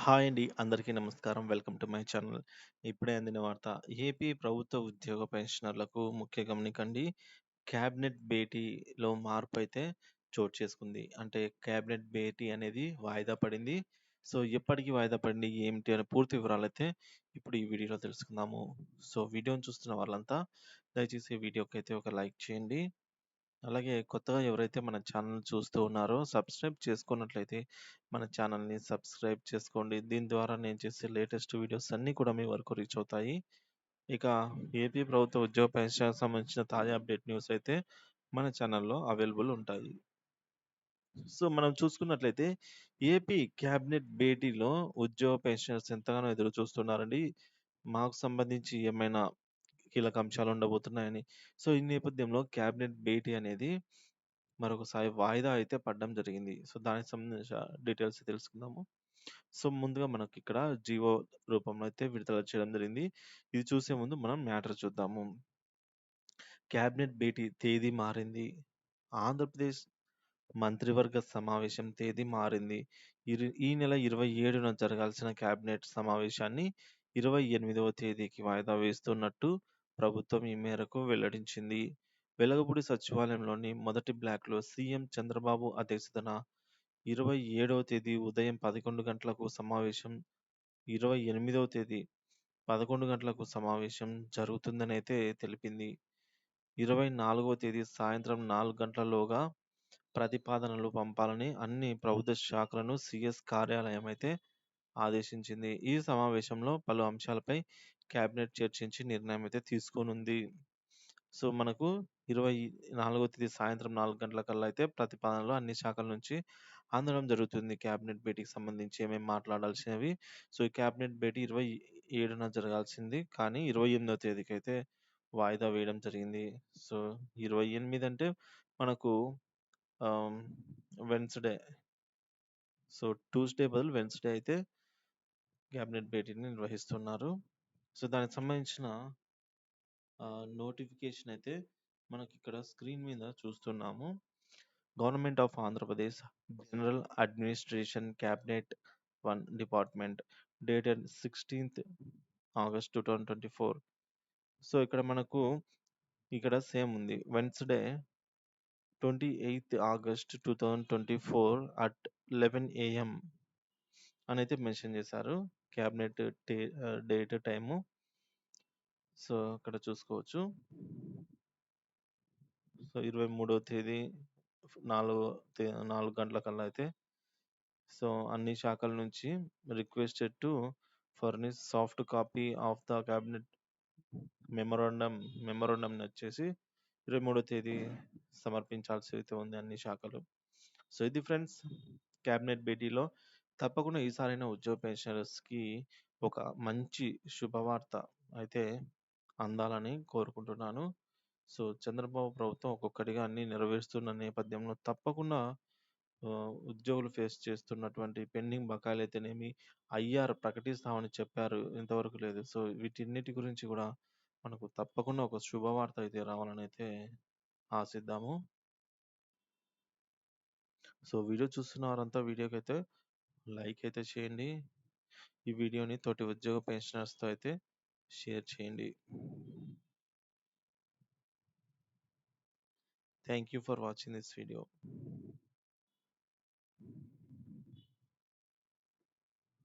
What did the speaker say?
Hi అండి. అందరికీ నమస్కారం. Welcome to my channel. ఇప్పుడే అందిన వార్త. ఏపీ ప్రభుత్వ ఉద్యోగ పెన్షనర్లకు ముఖ్య గమనికండి. క్యాబినెట్ భేటీలో మార్పయితే చోటు చేసుకుంది. అంటే క్యాబినెట్ భేటీ అనేది వాయిదా పడింది. సో, ఎప్పటికి వాయిదా పడింది? ఏమిటి? అనే పూర్తి వివరాలైతే ఇప్పుడు ఈ వీడియోలో తెలుసుకుందాము. సో, వీడియోని చూస్తున్న వాళ్ళంతా దయచేసి ఈ వీడియోకైతే ఒక లైక్ చేయండి. అలాగే కొత్తగా ఎవరైతే మన ఛానల్ చూస్తూ ఉన్నారో సబ్స్క్రైబ్ చేసుకున్నట్లయితే మన ఛానల్‌ని సబ్స్క్రైబ్ చేసుకోండి. దీని ద్వారా నేను చేసే లేటెస్ట్ వీడియోస్ అన్నీ కూడా మీ వరకు రీచ్ అవుతాయి. ఇక ఏపీ ప్రభుత్వ ఉద్యోగ పెన్షన్‌కి సంబంధించిన తాజా అప్డేట్ న్యూస్ అయితే మన ఛానల్‌లో అవైలబుల్ ఉంటాయి. సో, మనం చూసుకున్నట్లయితే ఏపీ క్యాబినెట్ భేటీలో ఉద్యోగ పెన్షనర్స్ ఎంతగానో ఎదురు చూస్తున్నారండి. మాకు సంబంధించి ఏమైనా కీలక అంశాలు ఉండబోతున్నాయని. సో, ఈ నేపథ్యంలో క్యాబినెట్ భేటీ అనేది మరొకసారి వాయిదా అయితే పడడం జరిగింది. సో, దానికి సంబంధించిన డీటెయిల్స్ తెలుసుకుందాము. సో, ముందుగా మనకిక్కడ జీవో రూపంలో అయితే విడుదల చేయడం జరిగింది. ఇది చూసే ముందు మనం మ్యాటర్ చూద్దాము. క్యాబినెట్ భేటీ తేదీ మారింది. ఆంధ్రప్రదేశ్ మంత్రివర్గ సమావేశం తేదీ మారింది. ఈ నెల 27న జరగాల్సిన క్యాబినెట్ సమావేశాన్ని 28వ తేదీకి వాయిదా వేస్తున్నట్టు ప్రభుత్వం ఈ మేరకు వెల్లడించింది. వెలగపూడి సచివాలయంలోని మొదటి బ్లాక్‌లో సీఎం చంద్రబాబు అధ్యక్షతన 27వ తేదీ ఉదయం 11 గంటలకు సమావేశం, 28వ తేదీ 11 గంటలకు సమావేశం జరుగుతుందనైతే తెలిపింది. 24వ తేదీ సాయంత్రం 4 గంటలలోగా ప్రతిపాదనలు పంపాలని అన్ని ప్రభుత్వ శాఖలను సీఎస్ కార్యాలయం అయితే ఆదేశించింది. ఈ సమావేశంలో పలు అంశాలపై కేబినెట్ చర్చించి నిర్ణయం అయితే తీసుకోనుంది. సో, మనకు 24వ తేదీ సాయంత్రం 4 గంటలకల్లా అయితే ప్రతిపాదనలు అన్ని శాఖల నుంచి అందడం జరుగుతుంది. కేబినెట్ భేటీకి సంబంధించి ఏమేమి మాట్లాడాల్సినవి. సో, ఈ కేబినెట్ భేటీ 27న జరగాల్సింది. కానీ 28వ తేదీకైతే వాయిదా వేయడం జరిగింది. సో, 28 అంటే మనకు ఆహ్, వెడ్నెస్‌డే. సో, ట్యూస్‌డే బదులు వెడ్నెస్‌డే అయితే క్యాబినెట్ భేటీని నిర్వహిస్తున్నారు. సో, దానికి సంబంధించిన నోటిఫికేషన్ అయితే మనకిక్కడ స్క్రీన్ మీద చూస్తున్నాము. Government of Andhra Pradesh general administration cabinet 1 department dated 16థ్ August 2024. So, ఇక్కడ మనకు ఇక్కడ సేమ్ ఉంది. Wednesday 28థ్ August 2024 at 11 AM అనైతే mention చేశారు. Cabinet date, time. సో, అక్కడ చూసుకోవచ్చు. సో, 23వ తేదీ 4 గంటలకల్లా అయితే సో, అన్ని శాఖల నుంచి requested to furnish soft copy of the cabinet మెమోరాండంనొచ్చేసి 23వ తేదీ సమర్పించాల్సి అయితే ఉంది అన్ని శాఖలు. సో, ఇది ఫ్రెండ్స్ క్యాబినెట్ భేటీలో తప్పకుండా ఈసారైనా ఉద్యోగ పెన్షనర్స్‌కి ఒక మంచి శుభవార్త అయితే అందాలని కోరుకుంటున్నాను. సో, చంద్రబాబు ప్రభుత్వం ఒక్కొక్కటిగా అన్నీ నెరవేరుస్తున్న నేపథ్యంలో తప్పకుండా ఉద్యోగులు ఫేస్ చేస్తున్నటువంటి పెండింగ్ బకాయిలైతేనేమి, ఐఆర్ ప్రకటిస్తామని చెప్పారు. ఇంతవరకు లేదు. సో, వీటన్నిటి గురించి గూడా మనకు తప్పకుండా ఒక శుభవార్త అయితే రావాలనైతే ఆశిద్దాము. సో, వీడియో చూస్తున్న వారంతా వీడియోకైతే లైక్ అయితే చేయండి. ఈ వీడియోని తోటి ఉద్యోగ పెన్షనర్స్‌తో అయితే షేర్ చేయండి. Thank you for watching this video.